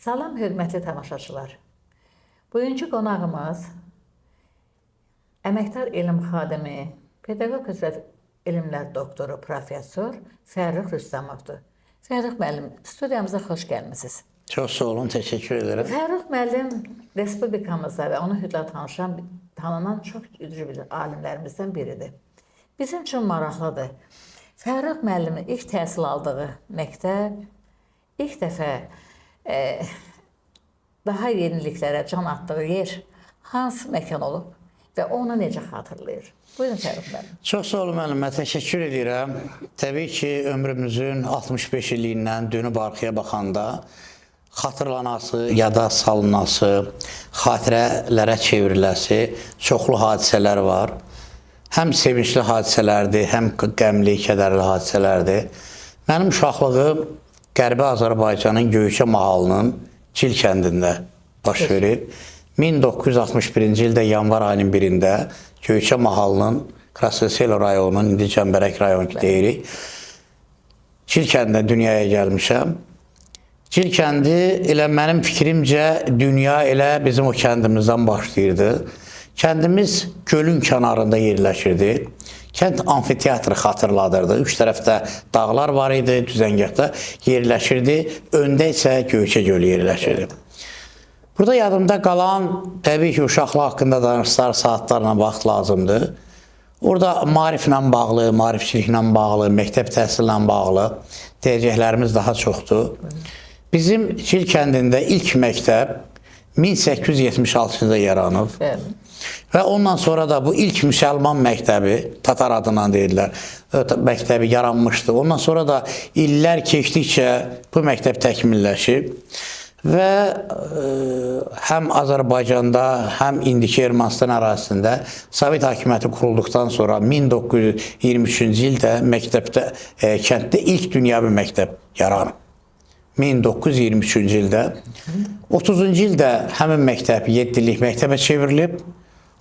Salam, hörmətli tamaşaçılar. Bugünkü qonağımız əməkdar elm xadimi, pedaqoq üzrə elmlər doktoru, professor Fərrux Rüstəmovdur. Fərrux müəllim, studiyamıza xoş gəlmisiniz. Çox sağ olun, təşəkkür edirəm. Fərrux müəllim respublikamızda və onu hüdlə tanınan çox güclü bir alimlərimizdən biridir. Bizim üçün maraqlıdır. Fərrux müəllimin ilk təhsil aldığı məktəb, ilk dəfə daha yeniliklərə can atdığı yer hansı məkan olub və onu necə xatırlayır? Buyurun Fərrux müəllim. Çox sağ olun müəllimə, təşəkkür edirəm. Təbii ki, ömrümüzün 65 illiyindən dönüb arxaya baxanda xatırlanası, yada salınası, xatirələrə çevriləsi çoxlu hadisələr var. Həm sevincli hadisələrdir, həm qəmli, kədərli hadisələrdir. Mənim uşaqlığım Qərbi Azərbaycanın Göyçə mahalının Çil kəndində baş verib. 1961-ci ildə yanvar ayının 1-də Göyçə mahalının Krasnoselo rayonunun, indi Cəmbərək rayonu deyirik, Çil kəndində dünyaya gəlmişəm. Çil kəndi elə mənim fikrimcə dünya elə bizim o kəndimizdən başlayırdı. Kəndimiz gölün kənarında yerləşirdi. Kənd amfiteatrı xatırladırdı. Üç tərəfdə dağlar var idi, düzəngahda yerləşirdi. Öndə isə Göyçə gölü yerləşirdi. Burada yadımda qalan, təbii ki, uşaqlıq haqqında danışlar, saatlarla vaxt lazımdır. Orada maariflə bağlı, maarifçiliklə bağlı, məktəb təhsillə bağlı deyəcəklərimiz daha çoxdur. Bizim Çil kəndində ilk məktəb 1876-da yaranıb. Və ondan sonra da bu ilk müsəlman məktəbi, Tatar adından deyirlər, məktəbi yaranmışdı. Ondan sonra da illər keçdikcə bu məktəb təkmilləşib və həm Azərbaycanda, həm indiki Ermənistan ərazisində Sovet hakimiyyəti kurulduqdan sonra 1923-cü ildə məktəbdə, kənddə ilk dünyəvi məktəb yaranıb. 1923-cü ildə. 30-cu ildə həmin məktəb 7 illik məktəbə çevrilib.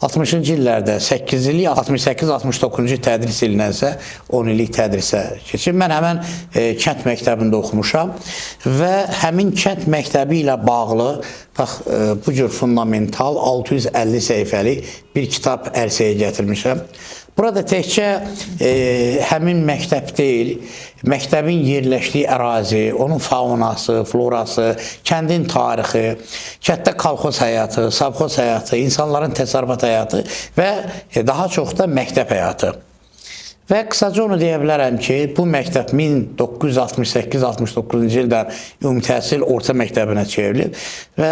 60-cı illərdə 8 illik, 68-69-cu tədris ilinə isə 10 illik tədrisə keçib. Mən həmən kənd məktəbində oxumuşam və həmin kənd məktəbi ilə bağlı bax, bu cür fundamental 650 səhifəli bir kitab ərsəyə gətirmişəm. Burada təkcə həmin məktəb deyil, məktəbin yerləşdiyi ərazi, onun faunası, florası, kəndin tarixi, kənddə kolxoz həyatı, savxoz həyatı, insanların təsərrüfat həyatı və daha çox da məktəb həyatı. Və qısaca onu deyə bilərəm ki, bu məktəb 1968-69-cu ildən ümumi təhsil orta məktəbinə çevrilib və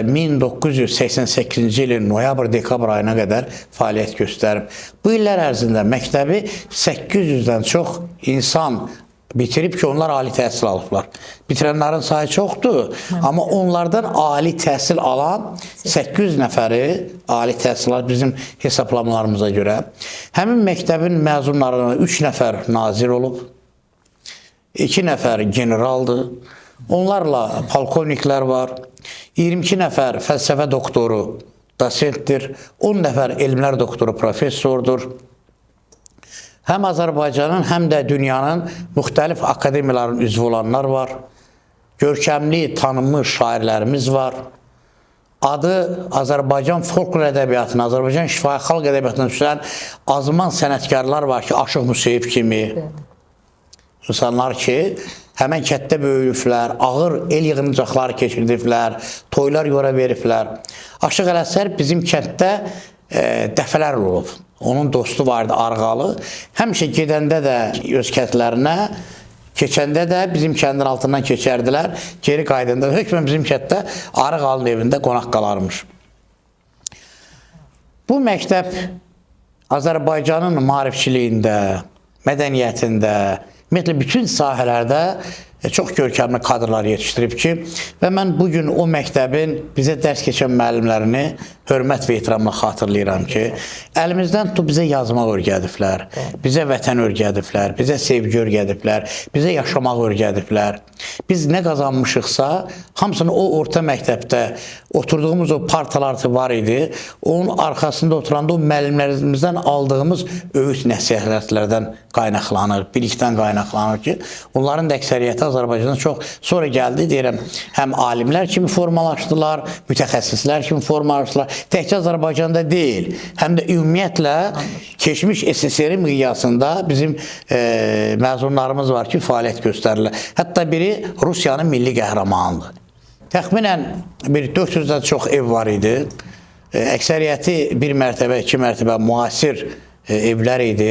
1988-ci ilin noyabr-dekabr ayına qədər fəaliyyət göstərib. Bu illər ərzində məktəbi 800-dən çox insan bitirib ki, onlar ali təhsil alıblar. Bitirənlərin sayı çoxdur, amma onlardan ali təhsil alan 800 nəfəri ali təhsil alır bizim hesablamalarımıza görə. Həmin məktəbin məzunlarına 3 nəfər nazir olub, 2 nəfər generaldır, onlarla polkovniklər var, 22 nəfər fəlsəfə doktoru, dosentdir, 10 nəfər elmlər doktoru, professordur. Həm Azərbaycanın, həm də dünyanın müxtəlif akademiyaların üzvü olanlar var. Görkəmli, tanınmış şairlərimiz var. Adı Azərbaycan folklor ədəbiyyatına, Azərbaycan şifahi xalq ədəbiyyatına düşən azman sənətkarlar var ki, Aşıq Müseyib kimi. İnsanlar ki, həmən kənddə böyüyüblər, ağır el yığıncaqları keçirdiblər, toylar yora veriblər. Aşıq Ələsgər bizim kənddə dəfələr olub. Onun dostu vardı Arğalı. Həmişə gedəndə də öz kəndlərinə, keçəndə də bizim kəndin altından keçərdilər. Geri qaydında da hökmən bizim kənddə Arğalının evində qonaq qalarmış. Bu məktəb Azərbaycanın maarifçiliyində, mədəniyyətində, ümumiyyətlə bütün sahələrdə çox görkəmli kadrlar yetişdirib ki, və mən bugün o məktəbin bizə dərs keçən müəllimlərini hörmət və ehtiramla xatırlayıram ki, əlimizdən tutub bizə yazmaq öyrədiblər, bizə vətən öyrədiblər, bizə sevgi öyrədiblər, bizə yaşamaq öyrədiblər. Biz nə qazanmışıqsa, hamısını o orta məktəbdə oturduğumuz o partalar var idi, onun arxasında oturanda o müəllimlərimizdən aldığımız öyüd nəsihətlərdən qaynaqlanır, bilikdən qaynaqlanır ki, onların da əksəriyyəti Azərbaycandan çox sonra gəldi, deyirəm, həm alimlər kimi formalaşdılar, mütəxəssislər kimi formalaşdılar, təkcə Azərbaycanda deyil, həm də ümumiyyətlə keçmiş SSR miqyasında bizim məzunlarımız var ki, fəaliyyət göstərirlər. Hətta biri Rusiyanın milli qəhrəmanıdır. Təxminən bir 400-dən çox ev var idi. Əksəriyyəti bir mərtəbə, iki mərtəbə müasir evlər idi.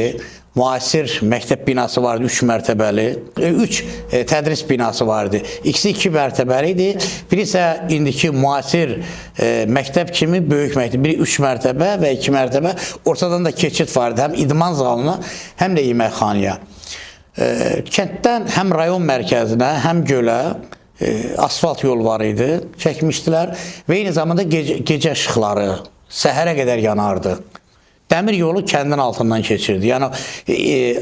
Müasir məktəb binası vardı, 3 mərtəbəli. 3 tədris binası vardı. İkisi 2 mərtəbəli idi. Biri isə indiki müasir məktəb kimi böyük məktəb. Biri 3 mərtəbə və 2 mərtəbə. Ortadan da keçid vardı. Həm idman zalına, həm də yeməkxanaya. Kənddən həm rayon mərkəzinə, həm gölə asfalt yol var idi, çəkmişdilər və eyni zamanda gecə işıqları səhərə qədər yanardı. Dəmir yolu kəndin altından keçirdi. Yəni,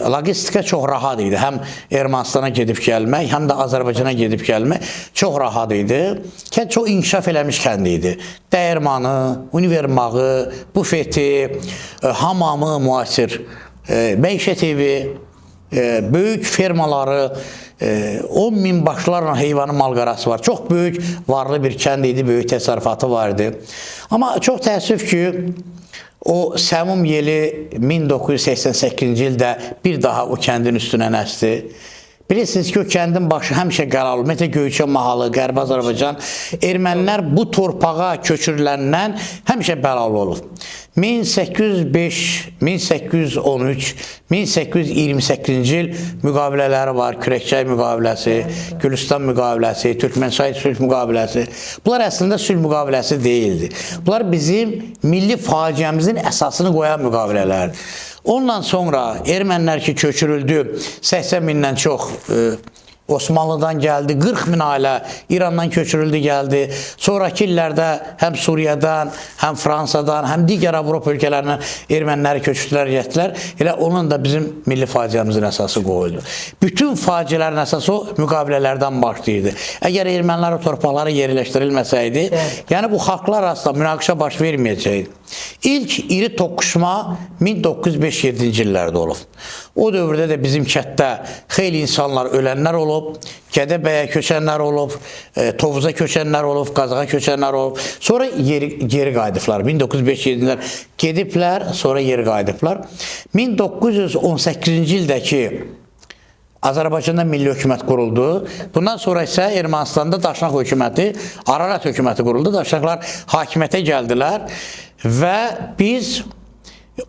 logistika çox rahat idi. Həm Ermənistana gedib gəlmək, həm də Azərbaycana gedib gəlmək çox rahat idi. Kənd çox inkişaf eləmiş kənd idi. Dəyirmanı, univermağı, bufeti, hamamı müasir, məişət evi, böyük fermaları, 10 min başlarla heyvanı malqarası var. Çox böyük, varlı bir kənd idi, böyük təsərrüfatı vardı. Amma çox təəssüf ki, o səmum yeli 1988-ci ildə bir daha o kəndin üstünə nəsdi. Bilirsiniz ki, o kəndin başı həmişə qəlalı, ümumiyyətlə Göyçə mahalı, Qərbi Azərbaycan, ermənilər bu torpağa köçürüləndən həmişə bəlalı olub. 1805, 1813, 1828-ci il müqavilələri var, Kürəkçay müqaviləsi, Gülüstan müqaviləsi, Türkmənçay sülh müqaviləsi. Bunlar əslində sülh müqaviləsi deyildi. Bunlar bizim milli faciəmizin əsasını qoyan müqavilələrdir. Ondan sonra ermənilər ki, köçürüldü, 80 mindən çox Osmanlıdan gəldi, 40 min ailə İrandan köçürüldü, gəldi. Sonraki illərdə həm Suriyadan, həm Fransadan, həm digər Avropa ölkələrindən erməniləri köçürdülər, getdilər. Elə onun da bizim milli faciəmizin əsası qoyuldu. Bütün faciələrin əsası o müqavilələrdən başlayırdı. Əgər ermənilər o torpaqlara yerləşdirilməsəydi, yəni bu xalqlar arasında münaqişə baş verməyəcəkdi. İlk iri toqquşma 1905-7-ci illərdə olub. O dövrdə də bizim kətdə xeyli insanlar ölənlər olub, Gədəbəyə köçənlər olub, Tovuza köçənlər olub, Qazağa köçənlər olub. Sonra geri qayıdıblar. 1905-7-ci illər gediblər, sonra geri qayıdıblar. 1918-ci ildəki Azərbaycanda milli hökumət quruldu. Bundan sonra isə Ermənistanda Daşnaq hökuməti, Ararat hökuməti quruldu. Daşnaqlar hakimiyyətə gəldilər və biz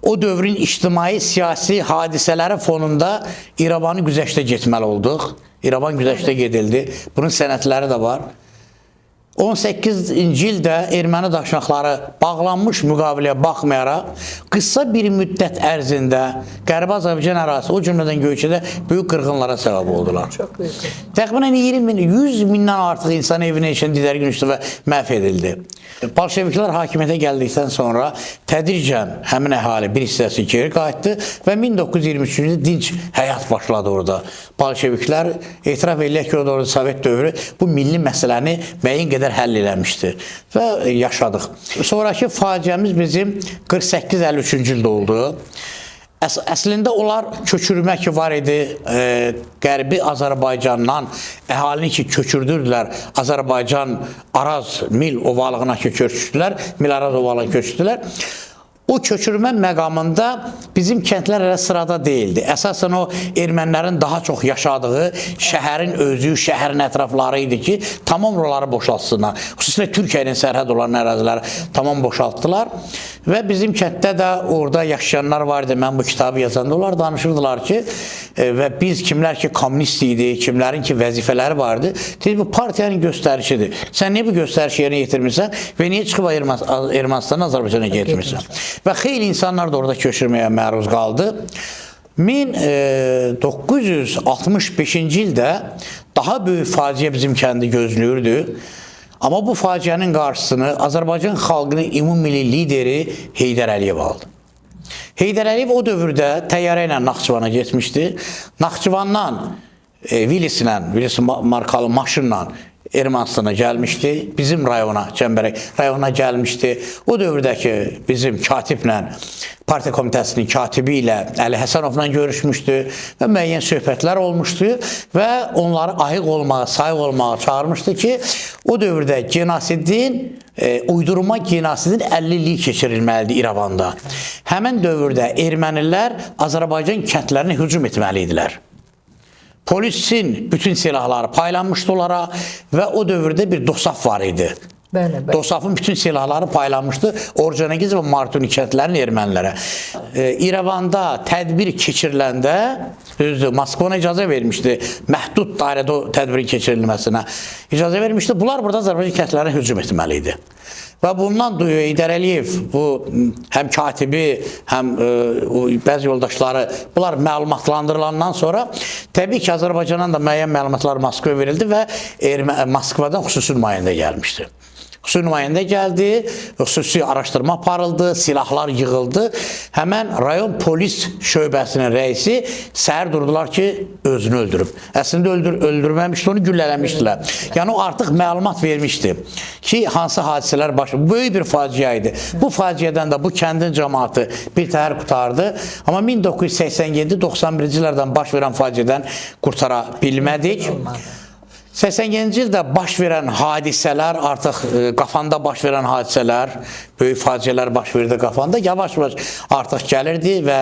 o dövrün ictimai, siyasi hadisələri fonunda İrəvanı güzəştə getməli olduq. İrəvan güzəştə gedildi. Bunun sənədləri də var. 18-ci ildə erməni daşnaqları bağlanmış müqaviləyə baxmayaraq, qısa bir müddət ərzində Qərbi Azərbaycan ərazisi, o cümlədən Göyçədə böyük qırğınlara səbəb oldular. Təxminən 20 min, 100 mindən artıq insan evinin içində didərgin düşdü və məhv edildi. Bolşeviklər hakimiyyətə gəldikdən sonra tədricən həmin əhali bir hissəsi geri qayıtdı və 1923-cü ildə dinc həyat başladı orada. Bolşeviklər etiraf eləyək ki, orada Sovet dövrü bu milli məsələni müəyyən qədər həll eləmişdir və yaşadıq. Sonraki faciəmiz bizim 48-53-cü ildə oldu. Əslində onlar köçürmə ki var idi, Qərbi Azərbaycandan əhalini ki köçürdürdülər, Azərbaycan Araz Mil ovalığına ki köçürdülər, Mil Araz ovalığına köçürdülər. O köçürmə məqamında bizim kəndlər elə sırada deyildi. Əsasən o ermənilərin daha çox yaşadığı şəhərin özü, şəhərin ətrafları idi ki, tamam oraları boşaltsınlar. Xüsusilə Türkiyə ilə sərhəd olan əraziləri tamam boşaltdılar. Və bizim kənddə də orada yaşayanlar vardı. Mən bu kitabı yazanda onlar danışırdılar ki, və biz kimlər ki kommunist idi, kimlərin ki vəzifələri vardı, deyil, bu partiyanın göstərişidir. Sən niyə bu göstərişi yerinə yetirmirsən və niyə çıxıb Ermənistandan Azərbaycana getmirsən? Və xeyli insanlar da orada köçürməyə məruz qaldı. 1965-ci ildə daha böyük faciə bizim kəndi gözləyirdi. Amma bu faciənin qarşısını Azərbaycan xalqının ümumilli lideri Heydər Əliyev aldı. Heydər Əliyev o dövrdə təyyarə ilə Naxçıvana getmişdi. Naxçıvandan Vilis markalı maşınla Ermənistana gəlmişdi. Bizim rayona, Cəmbərək rayona gəlmişdi. O dövrdəki bizim katiblə, partiya komitəsinin katibi ilə Əli Həsənovla görüşmüşdü və müəyyən söhbətlər olmuşdu və onları ayıq olmağa, sayıq olmağa çağırmışdı ki, o dövrdə genosidin, uydurma genosidin 50 illik keçirilməlidir İrəvanda. Həmin dövrdə ermənilər Azərbaycan kəndlərinə hücum etməli idilər. Polisin bütün silahları paylanmışdı onlara və o dövrdə bir DOSAF var idi. DOSAF-ın bütün silahları paylanmışdı Orcanagiz və Martuni kəndlərin ermənilərə. İrəvanda tədbir keçiriləndə Moskvana icazə vermişdi. Məhdud dairədə o tədbirin keçirilməsinə icazə vermişdi. Bunlar burada Azərbaycan kəndlərinə hücum etməli idi. Və bundan dolayı Heydər Əliyev bu həm katibi, həm bəzi yoldaşları bunlar məlumatlandırılandan sonra təbii ki, Azərbaycandan da müəyyən məlumatlar Moskvaya verildi və Moskvadan xüsusi nümayəndə gəlmişdi. Xüsusi nümayəndə gəldi, xüsusi araşdırma aparıldı, silahlar yığıldı. Həmən rayon polis şöbəsinin rəisi səhər durdular ki, özünü öldürüb. Əslində öldürməmişdi, onu güllələmişdilər. Yəni o artıq məlumat vermişdi ki, hansı hadisələr başlayıb. Böyük bir faciə idi. Bu faciədən də bu kəndin cəmaatı bir təhər qutardı. Amma 1987-91-ci illərdən baş verən faciədən qurtara bilmədik. 87-ci ildə baş verən hadisələr, artıq qafanda baş verən hadisələr, böyük faciələr baş verdi qafanda, yavaş-yavaş artıq gəlirdi və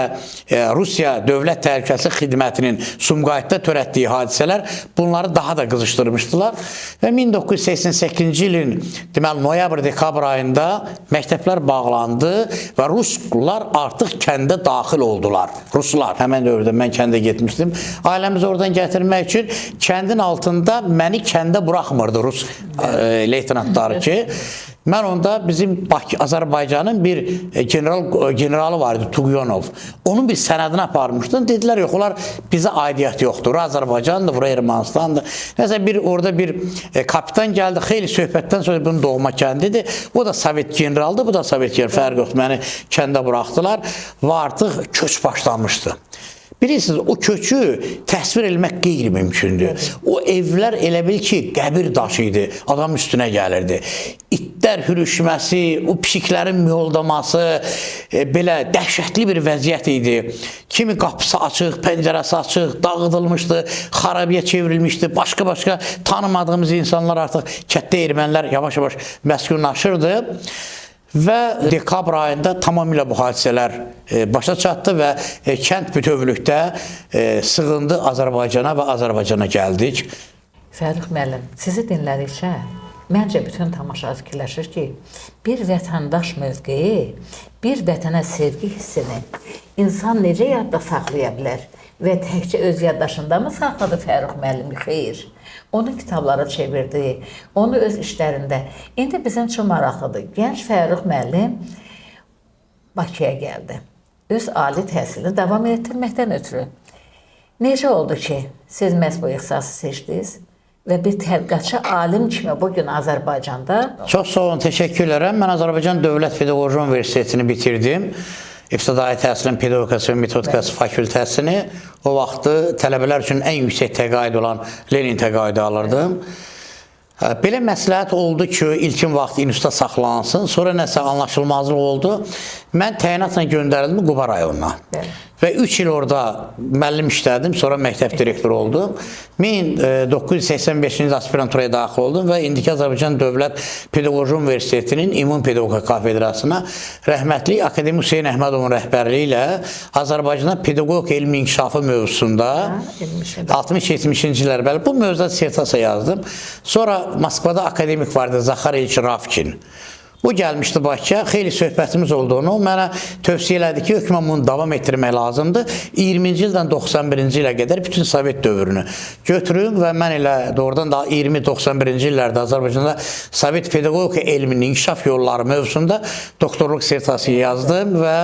Rusiya Dövlət Təhlükəsizlik Xidmətinin Sumqayıtda törətdiyi hadisələr bunları daha da qızışdırmışdılar və 1988-ci ilin deməli noyabr-dekabr ayında məktəblər bağlandı və Ruslar artıq kəndə daxil oldular. Ruslar, həmən dövrdə mən kəndə getmişdim. Ailəmizi oradan gətirmək üçün kəndin altında məni kəndə buraxmırdı Rus leytenantları ki, mən onda bizim Azərbaycanın bir generalı var idi, Tuğyonov. Onun bir sənədini aparmışdım. Dedilər, yox, onlar bizə aidiyyət yoxdur. Azərbaycandır, bura Ermənistandır. Məsələn, orada bir kapitan gəldi, xeyli söhbətdən sonra bunun doğma kəndidir. O da Sovet generaldır, bu da Sovet general. Fərq yoxdur, məni kəndə buraxdılar və artıq köç başlamışdı. Bilirsiniz, o kökü təsvir etmək qeyri-mümkündür. O evlər elə bil ki, qəbir daşı idi, adam üstünə gəlirdi. İtlər hürüşməsi, o pişiklərin miyoldaması, belə dəhşətli bir vəziyyət idi. Kimi qapısı açıq, pəncərəsi açıq, dağıdılmışdı, xarabiyə çevrilmişdi. Başqa-başqa tanımadığımız insanlar artıq kətdə ermənilər yavaş-yavaş məskunlaşırdı. Və dekabr ayında tamamilə bu hadisələr başa çatdı və kənd bütövlükdə sığındı Azərbaycana və Azərbaycana gəldik. Fərux müəllim, sizi dinlədikcə məncə bütün tamaşaçı fikirləşir ki, bir vətəndaş mövqeyi, bir vətənə sevgi hissini insan necə yadda saxlaya bilər və təkcə öz yaddaşında mı saxladı Fərux müəllim? Xeyr. Onu kitablara çevirdi, onu öz işlərində. İndi bizim üçün maraqlıdır. Gənc Fərux müəllim Bakıya gəldi. Öz ali təhsilini davam etdirməkdən ötürü. Necə oldu ki, siz məhz bu ixtisası seçdiniz və bir tədqiqatçı alim kimi bugün Azərbaycanda? Çox sağ olun, təşəkkür edirəm. Mən Azərbaycan Dövlət Pedaqoji Universitetini bitirdim. İbtidai təhsilin pedagogikası və metodikası fakültəsini. O vaxtı tələbələr üçün ən yüksək təqaüd olan Lenin təqaüdü alırdım. Belə məsləhət oldu ki, ilkin vaxt institutda saxlansın, sonra nəsə anlaşılmazlıq oldu. Mən təyinatla göndərildim Quba rayonuna. Və 3 il orada müəllim işlədim, sonra məktəb direktoru oldum. 1985-ci aspiranturaya daxil oldum və indiki Azərbaycan Dövlət Pedaqoji Universitetinin İmmun Pedaqogika Kafedrasına rəhmətli Akademik Hüseyn Əhmədovun rəhbərliyi ilə Azərbaycanda pedaqogika elmi inkişafı mövzusunda 60-70-ci illər bəli bu mövzuda dissertasiya yazdım. Sonra Moskvada akademik vardı Zaxar İlç Ravkin. O gəlmişdi Bakıya, xeyli söhbətimiz olduğunu, mənə tövsiyə elədi ki, hökmən bunu davam etdirmək lazımdır. 20-ci ildən 91-ci ilə qədər bütün Sovet dövrünü götürün və mən elə doğrudan da 20-91-ci illərdə Azərbaycanda Sovet pedaqogika elminin inkişaf yolları mövzusunda doktorluq dissertasiya yazdım və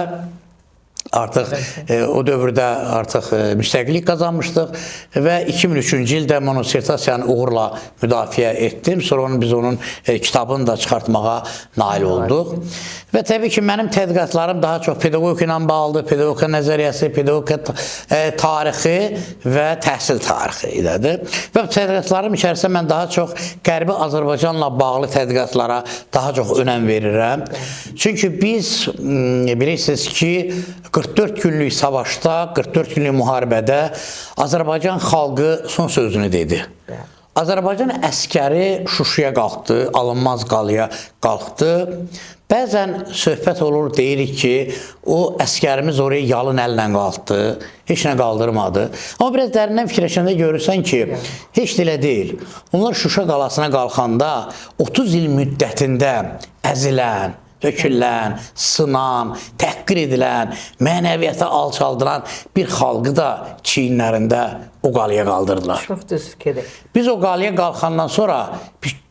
Artıq o dövrdə artıq müstəqillik qazanmışdıq və 2003-cü ildə monosertasiyanı uğurla müdafiə etdim. Sonra biz onun kitabını da çıxartmağa nail olduq. Və təbii ki, mənim tədqiqatlarım daha çox pedaqogika ilə bağlıdır. Pedaqogika nəzəriyyəsi, pedaqogika tarixi və təhsil tarixi idədir. Və tədqiqatlarım içərisində mən daha çox Qərbi Azərbaycanla bağlı tədqiqatlara daha çox önəm verirəm. Çünki biz bilirsiniz ki, 44 günlük savaşda, 44 günlük müharibədə Azərbaycan xalqı son sözünü dedi. Azərbaycan əskəri Şuşaya qalxdı, alınmaz qalaya qalxdı. Bəzən söhbət olur, deyirik ki, o əskərimiz oraya yalın əllə qalxdı, heç nə qaldırmadı. Amma biraz dərindən fikirləşəndə görürsən ki, heç dilə deyil. Onlar Şuşa qalasına qalxanda 30 il müddətində əzilən, dökülən, sınan, təhqir edilən, mənəviyyata alçaldılan bir xalqı da çiyinlərində o qalaya qaldırdılar. Çox düz fikirdir. Biz o qalaya qalxandan sonra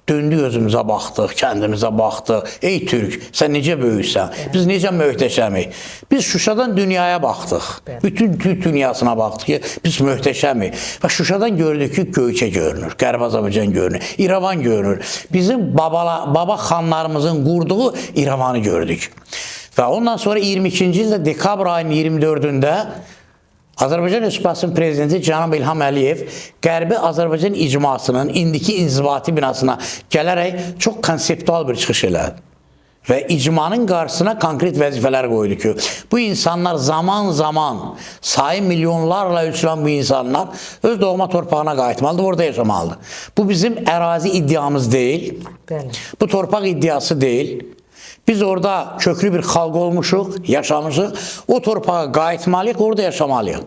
döndük özümüzə baxdıq, kəndimizə baxdıq. Ey Türk, sən necə böyüksən, biz necə möhtəşəmik. Biz Şuşadan dünyaya baxdıq, bütün Türk dünyasına baxdıq ki, biz möhtəşəmik. Və Şuşadan gördük ki, Göyçə görünür, Qərbi Azərbaycan görünür, İrəvan görünür. Bizim baba xanlarımızın qurduğu İrəvanı gördük. Və ondan sonra 22-ci ildə dekabr ayının 24-də Azərbaycan Respublikasının prezidenti Cənab İlham Əliyev Qərbi Azərbaycan icmasının indiki inzibati binasına gələrək çox konseptual bir çıxış elədi. Və icmanın qarşısına konkret vəzifələr qoydu ki, bu insanlar zaman-zaman sayı milyonlarla ölçülən bu insanlar öz doğma torpağına qayıtmalıdır, orada yaşamalıdır. Bu bizim ərazi iddiamız deyil, bu torpaq iddiası deyil. Biz orada köklü bir xalq olmuşuq, yaşamışıq, o torpağa qayıtmalıyıq, orada yaşamalıyıq.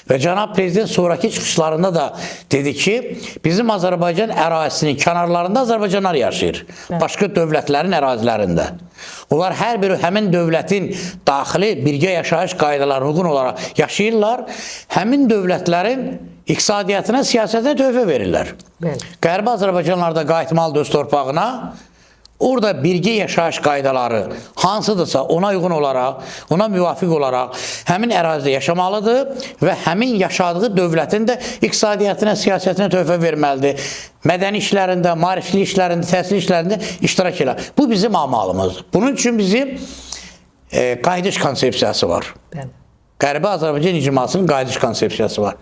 Və Cənab Prezident sonraki çıxışlarında da dedi ki, bizim Azərbaycan ərazisinin kənarlarında Azərbaycanlar yaşayır, başqa dövlətlərin ərazilərində. Onlar hər biri həmin dövlətin daxili birgə yaşayış qaydalarına uyğun olaraq yaşayırlar, həmin dövlətlərin iqtisadiyyatına, siyasətinə töhfə verirlər. Qərbi Azərbaycanlar da qayıtmalıdır öz torpağına. Orada birgə yaşayış qaydaları hansıdırsa ona uyğun olaraq, ona müvafiq olaraq həmin ərazidə yaşamalıdır və həmin yaşadığı dövlətin də iqtisadiyyatına, siyasətinə töhfə verməlidir. Mədəni işlərində, maarifli işlərində, təhsil işlərində iştirak edir. Bu bizim amalımızdır. Bunun üçün bizim qayıdış konsepsiyası var. Qərbi Azərbaycan icmasının qayıdış konsepsiyası var.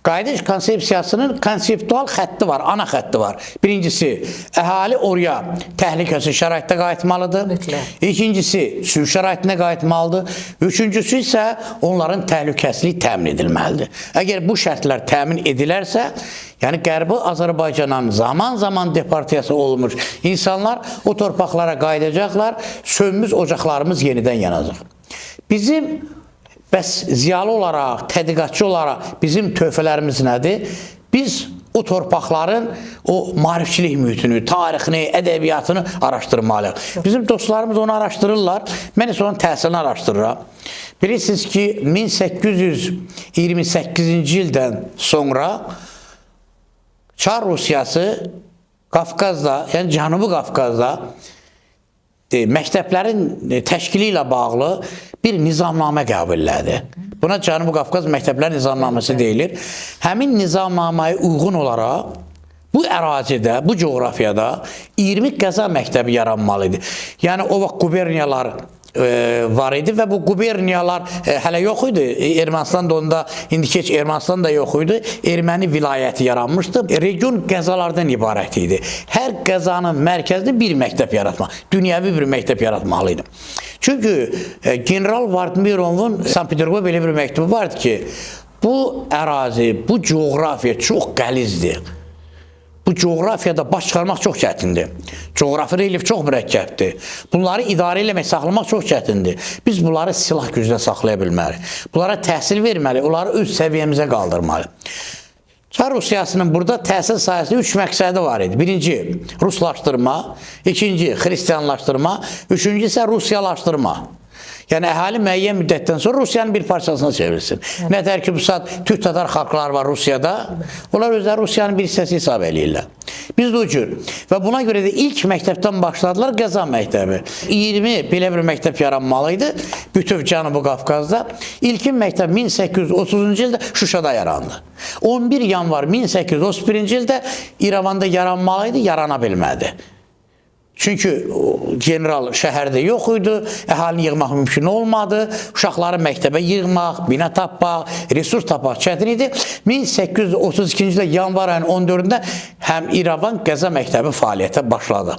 Qayıdış konsepsiyasının konseptual xətti var, ana xətti var. Birincisi, əhali oraya təhlükəsiz şəraitdə qayıtmalıdır. İkincisi, sülh şəraitinə qayıtmalıdır. Üçüncüsü isə onların təhlükəsizliyi təmin edilməlidir. Əgər bu şərtlər təmin edilərsə, yəni Qərbi Azərbaycanın zaman-zaman deportasiyası olmuş insanlar o torpaqlara qayıdacaqlar, sönmüş ocaqlarımız yenidən yanacaq. Bizim bəs ziyalı olaraq, tədqiqatçı olaraq bizim töhfələrimiz nədir? Biz o torpaqların o maarifçilik mühitini, tarixini, ədəbiyyatını araşdırmalıyıq. Bizim dostlarımız onu araşdırırlar, mən isə onun təhsilini araşdırıram. Bilirsiniz ki, 1828-ci ildən sonra Çar Rusiyası Qafqazda, yəni Cənubi Qafqazda məktəblərin təşkili ilə bağlı bir nizamnamə qəbul elədi. Buna Cənubi Qafqaz Məktəblər Nizamnaməsi deyilir. Həmin nizamnaməyə uyğun olaraq bu ərazidə, bu coğrafiyada 20 qəza məktəbi yaranmalı idi. Yəni o vaxt quberniyalar var idi və bu quberniyalar hələ yox idi. Ermənistan da onda, indiki heç Ermənistan da yox idi. Erməni vilayəti yaranmışdı. Region qəzalardan ibarət idi. Hər qəzanın mərkəzində bir məktəb yaratmaq, dünyəvi bir məktəb yaratmalı idi. Çünki General Vardimirovun Sankt-Peterburqda belə bir məktubu vardı ki, bu ərazi, bu coğrafiya çox qəlizdir. Bu coğrafiyada baş çıxarmaq çox çətindir. Coğrafi relief çox mürəkkəbdir. Bunları idarə eləmək, saxlamaq çox çətindir. Biz bunları silah güclə saxlaya bilməliyik. Bunlara təhsil verməli, onları öz səviyyəmizə qaldırmalı. Çar Rusiyasının burada təhsil sayəsində 3 məqsədi var idi. Birinci, ruslaşdırma, ikinci, xristianlaşdırma, üçüncü isə rusiyalaşdırma. Yəni əhali müəyyən müddətdən sonra Rusiyanın bir parçasına çevrilsin. Nətər ki, bu saat türk-tatar xalqlar var Rusiyada, onlar özləri Rusiyanın bir hissəsi hesab eləyirlər. Biz də o cür. Və buna görə də ilk məktəbdən başladılar Qəza məktəbi. 20 belə bir məktəb yaranmalıydı bütöv Cənubi Qafqazda. İlkin məktəb 1830-cu ildə Şuşada yarandı. 11 yanvar 1831-ci ildə İrəvanda yaranmalıydı, yarana bilmədi. Çünki general şəhərdə yox idi, əhalini yığmaq mümkün olmadı, uşaqları məktəbə yığmaq, bina tapmaq, resurs tapmaq çətin idi. 1832-ci ildə yanvar ayının 14-də həm İrəvan Qəza məktəbi fəaliyyətə başladı.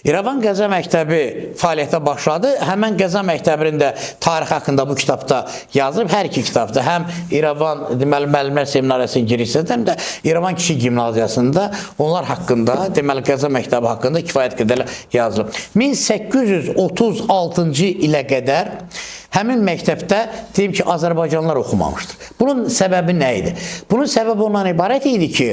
İrəvan Qəza məktəbi fəaliyyətə başladı. Həmən Qəza məktəbinin də tarix haqqında bu kitabda yazılıb. Hər iki kitabda həm İrəvan deməli müəllimlər seminariyasının girişində, həm də İrəvan kişi gimnaziyasında onlar haqqında, deməli Qəza məktəbi haqqında kifayət qədər yazılıb. 1836-cı ilə qədər həmin məktəbdə deyim ki, Azərbaycanlılar oxumamışdır. Bunun səbəbi nə idi? Bunun səbəbi ondan ibarət idi ki,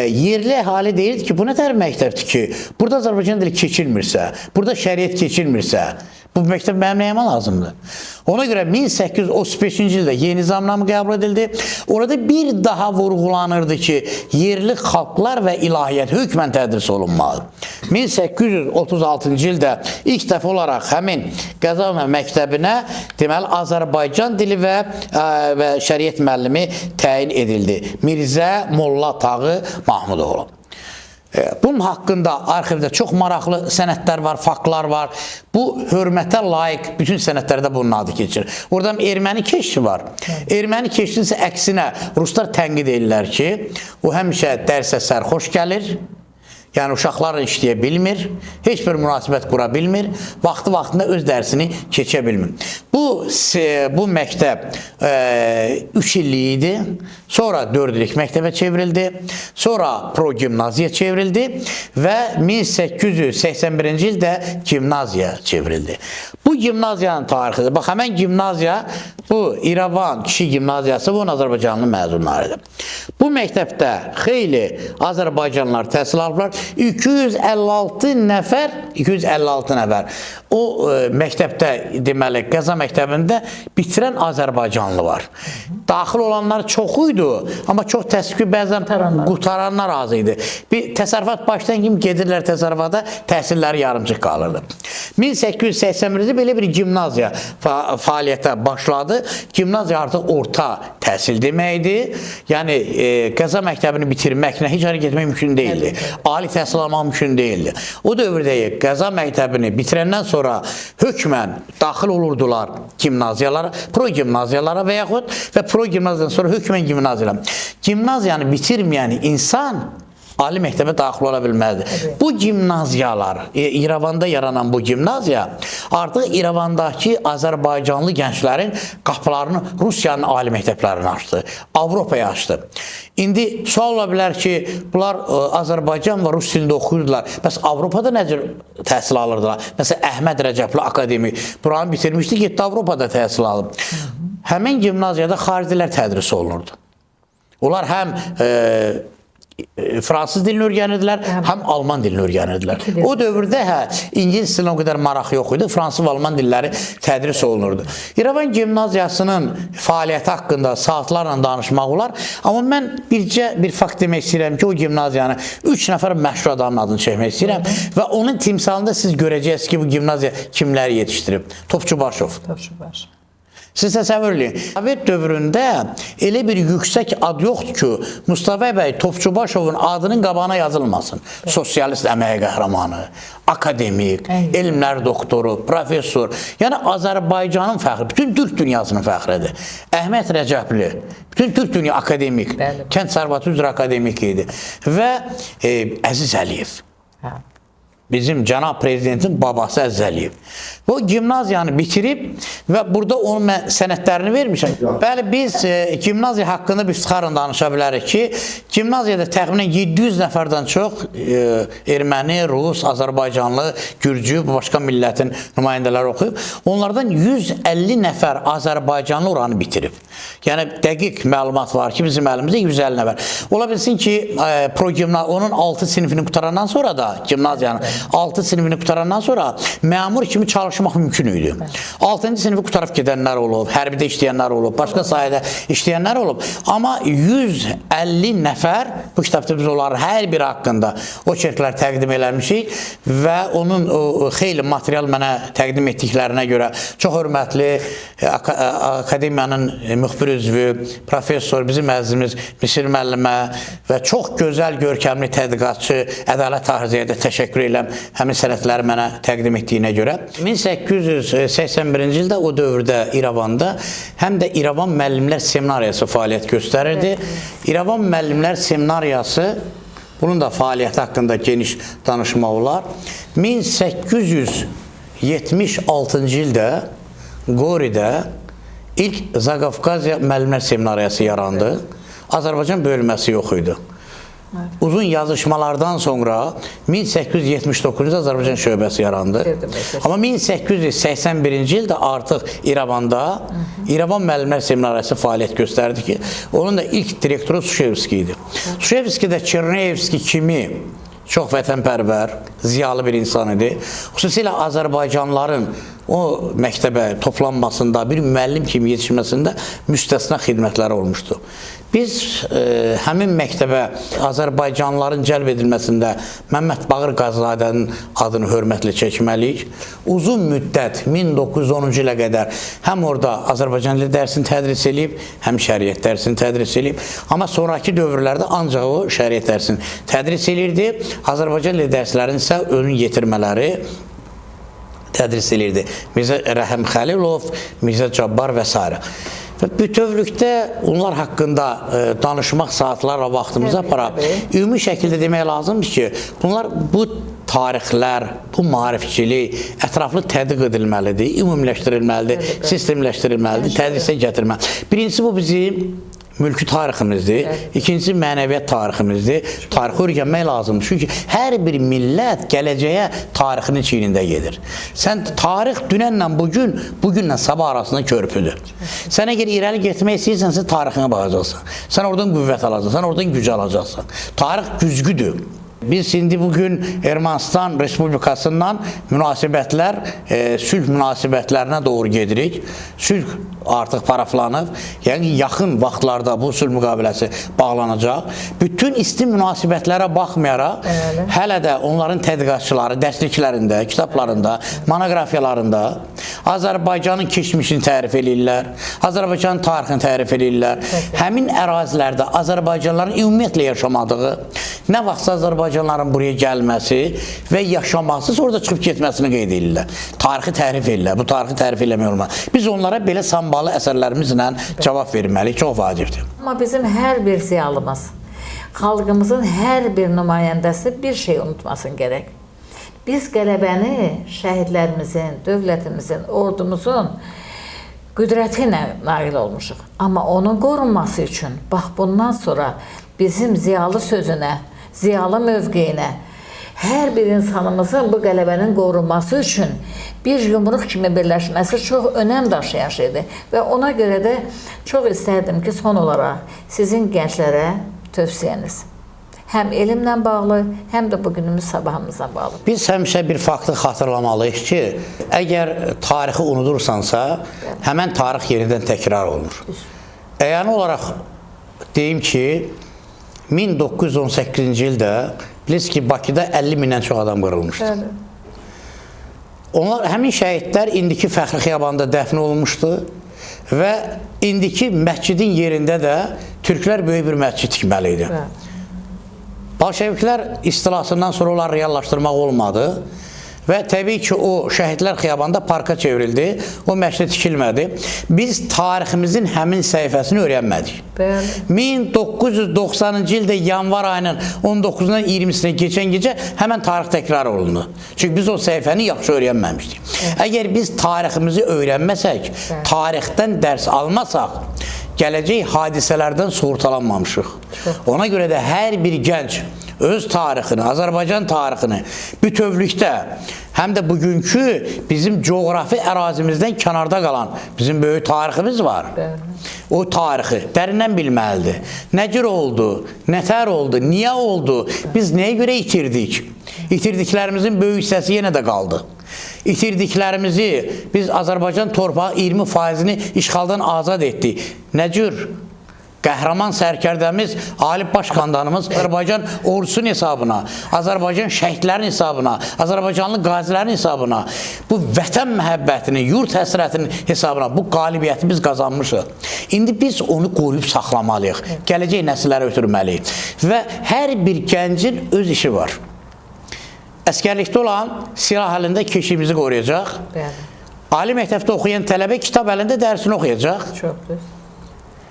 yerli əhali deyirdi ki, bu nə tər məktəbdir ki, burada Azərbaycan dili keçilmirsə, burada şəriət keçilmirsə, bu məktəb mənim nəyəmə lazımdır? Ona görə 1835-ci ildə yeni nizamnamə qəbul edildi. Orada bir daha vurğulanırdı ki, yerli xalqlar və ilahiyyat hökmən tədris olunmalıdır. 1836-cı ildə ilk dəfə olaraq həmin Qəza məktəbinə deməli Azərbaycan dili və şəriət müəllimi təyin edildi. Mirzə Molla Tağı Mahmudoğlu. Bunun haqqında arxivdə çox maraqlı sənədlər var, faktlar var. Bu hörmətə layiq bütün sənədlərdə bunun adı keçir. Oradan erməni keşişi var. Erməni keşişin isə əksinə ruslar tənqid edirlər ki, o həmişə dərsə sərxoş gəlir. Yəni uşaqlarla işləyə bilmir, heç bir münasibət qura bilmir, vaxtı-vaxtında öz dərsini keçə bilmir. Bu məktəb 3 illik idi, sonra 4 illik məktəbə çevrildi, sonra pro-gimnaziya çevrildi və 1881-ci ildə gimnaziya çevrildi. Bu gimnaziyanın tarixidir. Bax, həmən gimnaziya, bu İrəvan kişi gimnaziyası, bu Azərbaycanlı məzunlarıdır. Bu məktəbdə xeyli Azərbaycanlılar təhsil alıblar. 256 nəfər o məktəbdə, deməli, Qəza məktəbində bitirən Azərbaycanlı var. Daxil olanlar çox idi, amma çox təəssüf ki, bəzən qutaranlar az idi. Bir təsərrüfat başlayan kimi gedirlər təsərrüfata, təhsilləri yarımçıq qalırdı. 1881-ci belə bir gimnaziya fəaliyyətə başladı. Gimnaziya artıq orta təhsil deməkdir. Yəni, Qəza məktəbini bitirməklə heç hara getmək mümkün deyildi. Ali təhsil almaq mümkün deyildi. O dövrdə Qəza məktəbini bitirəndən sonra hökmən daxil olurdular gimnaziyalara, pro-gimnaziyalara və yaxud və pro-gimnaziyadan sonra hökmən gimnaziyalara. Gimnaziyanı bitirməyən insan ali məktəbə daxil ola bilməlidir. Bu gimnaziyalar, İrəvanda yaranan bu gimnaziya artıq İrəvandakı Azərbaycanlı gənclərin qapılarını Rusiyanın ali məktəblərini açdı, Avropaya açdı. İndi sual ola bilər ki, bunlar Azərbaycan və Rus dilində oxuyurdular. Bəs Avropada necə təhsil alırdılar? Məsələn, Əhməd Rəcəbli akademik buranı bitirmişdi, getdi Avropada təhsil alıb. Həmin gimnaziyada xaricilər tədris olunurdu. Onlar həm fransız dilini öyrənirdilər, həm alman dilini öyrənirdilər. O dövrdə İngilis dilinə o qədər maraq yox idi, fransız və alman dilləri tədris olunurdu. İrəvan gimnaziyasının fəaliyyəti haqqında saatlarla danışmaq olar, amma mən bircə bir fakt demək istəyirəm ki, o gimnaziyanı 3 nəfər məşhur adamın adını çəkmək istəyirəm və onun timsalında siz görəcəksiniz ki, bu gimnaziya kimləri yetişdirib. Topçubaşov. Siz təsəvvür edin, Sovet dövründə elə bir yüksək ad yoxdur ki, Mustafa bəy Topçubaşovun adının qabağına yazılmasın. Sosialist əməyə qəhrəmanı, akademik, elmlər doktoru, professor, yəni Azərbaycanın fəxri, bütün Türk dünyasının fəxridir. Əhməd Rəcəbli, bütün Türk dünya akademik, kənd sərvatı üzrə akademik idi və Əziz Əliyev. Bizim cənab prezidentin babası Əziz Əliyev. O gimnaziyanı bitirib və burada onun mən sənədlərini vermişəm. Bəli, biz gimnaziya haqqında bir sıxarın danışa bilərik ki, gimnaziyada təxminən 700 nəfərdən çox erməni, rus, Azərbaycanlı, gürcü, başqa millətin nümayəndələri oxuyub. Onlardan 150 nəfər Azərbaycanlı oranı bitirib. Yəni, dəqiq məlumat var ki, bizim əlimizdə 150 nəfər. Ola bilsin ki, onun 6 sinifini qutarandan sonra da gimnaziyanın 6 sinifini qutarandan sonra məmur kimi çalışmaq mümkün idi. 6-cı sinifi qutarıb gedənlər olub, hərbidə işləyənlər olub, başqa sahədə işləyənlər olub. Amma 150 nəfər, bu kitabda biz onların hər biri haqqında o çerklər təqdim eləmişik və onun xeyli material mənə təqdim etdiklərinə görə çox hörmətli akademiyanın müxbir üzvü, professor, bizim əzizimiz Misir müəllimə və çox gözəl, görkəmli tədqiqatçı Ədalət Tahirzayə də təşəkkür edirəm həmin sənədləri mənə təqdim etdiyinə görə. 1881-ci ildə o dövrdə İrəvanda həm də İrəvan müəllimlər seminariyası fəaliyyət göstərirdi. İrəvan müəllimlər seminariyası, bunun da fəaliyyəti haqqında geniş danışmaq olar. 1876-cı ildə Qoridə ilk Zaqafqaziya müəllimlər seminariyası yarandı. Azərbaycan bölməsi yox idi. Uzun yazışmalardan sonra 1879-cu Azərbaycan şöbəsi yarandı. Amma 1881-ci ildə artıq İrəvanda İrəvan müəllimlər seminariyası fəaliyyət göstərdi ki, onun da ilk direktoru Suşevski idi. Suşevski də Çerneyevski kimi çox vətənpərvər, ziyalı bir insan idi. Xüsusilə Azərbaycanlıların o məktəbə toplanmasında, bir müəllim kimi yetişməsində müstəsna xidmətləri olmuşdu. Biz həmin məktəbə Azərbaycanlıların cəlb edilməsində Məmməd Bağır Qazizadənin adını hörmətlə çəkməliyik. Uzun müddət 1910-cu ilə qədər həm orada Azərbaycan dili dərsini tədris edib, həm şəriət dərsini tədris edib. Amma sonraki dövrlərdə ancaq o şəriət dərsini tədris edirdi. Azərbaycan dili dərslərinin isə önün yetirmələri tədris edirdi. Mirzə Rəhəm Xəlilov, Mirzə Cabbar və s. Bütövlükdə onlar haqqında danışmaq saatlarla vaxtımızı aparaq. Ümumi şəkildə demək lazımdır ki, bunlar bu tarixlər, bu maarifçilik ətraflı tədqiq edilməlidir, ümumiləşdirilməlidir, sistemləşdirilməlidir, tədrisə gətirməlidir. Birincisi bu bizim mülki tariximizdir, ikincisi mənəviyyat tariximizdir. Tarixi öyrənmək lazımdır. Çünki hər bir millət gələcəyə tarixinin çiynində gedir. Sən tarix dünənlə bugün, bugünlə sabah arasında körpüdür. Sən əgər irəli getmək istəyirsənsə tarixinə baxacaqsan. Sən oradan qüvvət alacaqsan, sən oradan güc alacaqsan. Tarix güzgüdür. Biz indi bugün Ermənistan Respublikasından münasibətlər, sülh münasibətlərinə doğru gedirik. Sülh artıq paraflanıb. Yəni yaxın vaxtlarda bu sülh müqaviləsi bağlanacaq. Bütün isti münasibətlərə baxmayaraq, hələ də onların tədqiqatçıları dərsliklərində, kitablarında, monoqrafiyalarında Azərbaycanın keçmişini tərif edirlər, Azərbaycanın tarixini tərif edirlər. Həmin ərazilərdə Azərbaycanlıların ümumiyyətlə yaşamadığı, nə vaxtsa Azərbaycanlıların buraya gəlməsi və yaşaması, sonra da çıxıb getməsini qeyd edirlər. Tarixi tərif edirlər, bu tarixi tərif eləmək olmaz. Biz onlara belə sambalı əsərlərimizlə cavab verməliyik, çox vacibdir. Amma bizim hər bir ziyalımız, xalqımızın hər bir nümayəndəsi bir şey unutmasın gərək. Biz qələbəni şəhidlərimizin, dövlətimizin, ordumuzun qüdrəti ilə nail olmuşuq. Amma onun qorunması üçün, bax bundan sonra bizim ziyalı sözünə, ziyalı mövqeyinə, hər bir insanımızın bu qələbənin qorunması üçün bir yumruq kimi birləşməsi çox önəm daşıyan şeydir. Və ona görə də çox istərdim ki, son olaraq sizin gənclərə tövsiyəniz həm elmlə bağlı, həm də bugünümüz sabahımızla bağlı. Biz həmişə bir faktı xatırlamalıyıq ki, əgər tarixi unudursansa, həmən tarix yenidən təkrar olunur. Əyani olaraq deyim ki, 1918-ci ildə bilirsiniz ki, Bakıda 50 mindən çox adam qırılmışdı. Onlar, həmin şəhidlər indiki Fəxri Xiyabanda dəfn olunmuşdu və indiki məscidin yerində də türklər böyük bir məscid tikməli idi. Bolşeviklər istilasından sonra onları reallaşdırmaq olmadı və təbii ki, o şəhidlər xiyabanda parka çevrildi, o məscid tikilmədi. Biz tariximizin həmin səhifəsini öyrənmədik. 1990-cı ildə yanvar ayının 19-dan 20-sinə keçən gecə həmən tarix təkrar olundu. Çünki biz o səhifəni yaxşı öyrənməmişdik. Əgər biz tariximizi öyrənməsək, tarixdən dərs almasaq, gələcək hadisələrdən soğurtalanmamışıq. Ona görə də hər bir gənc öz tarixini, Azərbaycan tarixini bütövlükdə, həm də bugünkü bizim coğrafi ərazimizdən kənarda qalan bizim böyük tariximiz var. O tarixi dərindən bilməlidir. Nə cür oldu, nətər oldu, niyə oldu, biz nəyə görə itirdik? İtirdiklərimizin böyük hissəsi yenə də qaldı. İtirdiklərimizi biz Azərbaycan torpağı 20%-ni işğaldan azad etdik. Nə cür? Qəhrəman sərkərdəmiz, Ali Baş Komandanımız Azərbaycan ordusunun hesabına, Azərbaycan şəhidlərin hesabına, Azərbaycanlı qazilərin hesabına, bu vətən məhəbbətinin, yurt həsrətinin hesabına bu qalibiyyəti biz qazanmışıq. İndi biz onu qoruyub saxlamalıyıq, gələcək nəsillərə ötürməliyik və hər bir gəncin öz işi var. Əskərlikdə olan silah əlində keşiyimizi qoruyacaq, ali məktəbdə oxuyan tələbə kitab əlində dərsini oxuyacaq. Çox düz.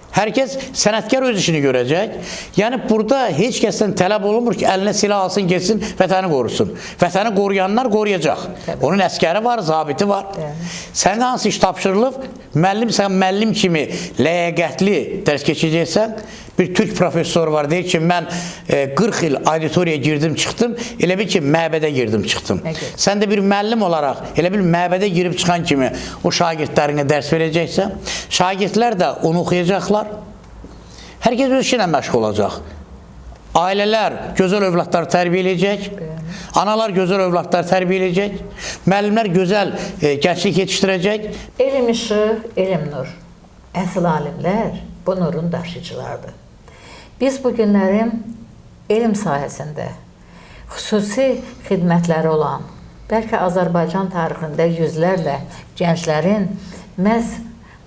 Hər kəs sənətkar öz işini görəcək. Yəni, burada heç kəsdən tələb olunmur ki, əlinə silah alsın, geçsin, vətəni qorusun. Vətəni qoruyanlar qoruyacaq. Onun əskəri var, zabiti var. Sənin hansı iş tapşırılıb? Müəllimsən, müəllim kimi ləyaqətli dərs keçəcəksən. Bir türk professoru var, deyir ki, mən 40 il auditoriyaya girdim, çıxdım, elə bil ki, məbədə girdim, çıxdım. Sən də bir müəllim olaraq, elə bil məbədə girib çıxan kimi o şagirdlərinə dərs verəcəksən, şagirdlər də onu oxuyacaqlar. Hər kəs öz işinə məşğul olacaq. Ailələr gözəl övladları tərbiyə edəcək, analar gözəl övladları tərbiyə edəcək, müəllimlər gözəl gənclik yetişdirəcək. Elm işıq, elm nur. Əsl alimlər bu nurun daşıyıcılardır. Biz bu günlərin elm sahəsində xüsusi xidmətləri olan, bəlkə Azərbaycan tarixində yüzlərlə gənclərin məhz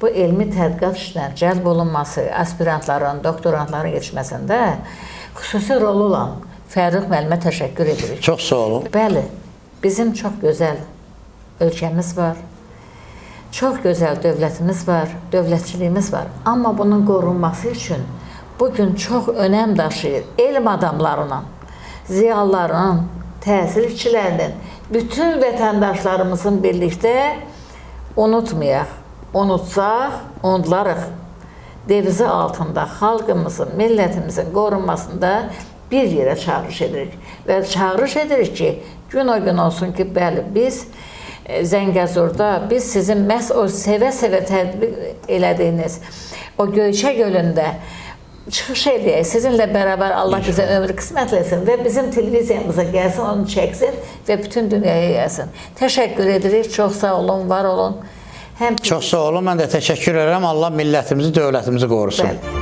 bu elmi tədqiqat işlə cəlb olunması, aspirantların, doktorantların yetişməsində xüsusi rolu olan Fərrux müəllimə təşəkkür edirik. Çox sağ olun. Bəli, bizim çox gözəl ölkəmiz var, çox gözəl dövlətimiz var, dövlətçiliyimiz var. Amma bunun qorunması üçün bugün çox önəm daşıyır elm adamlarının, ziyalılarının, təhsil işçilərinin, bütün vətəndaşlarımızın birlikdə unutmayaq, unutsaq, unutlarıq. Devizi altında xalqımızın, millətimizin qorunmasında bir yerə çağırış edirik. Və çağırış edirik ki, gün o gün olsun ki, bəli, biz Zəngəzurda, biz sizin məhz o sevə-sevə tətbiq elədiyiniz o Göyçə gölündə çıxış edək, sizinlə bərabər Allah bizə ömrü qismətləsin və bizim televiziyamıza gəlsin, onu çəksin və bütün dünyaya gəlsin. Təşəkkür edirik, çox sağ olun, var olun. Çox sağ olun, mən də təşəkkür edirəm. Allah millətimizi, dövlətimizi qorusun. Bəli.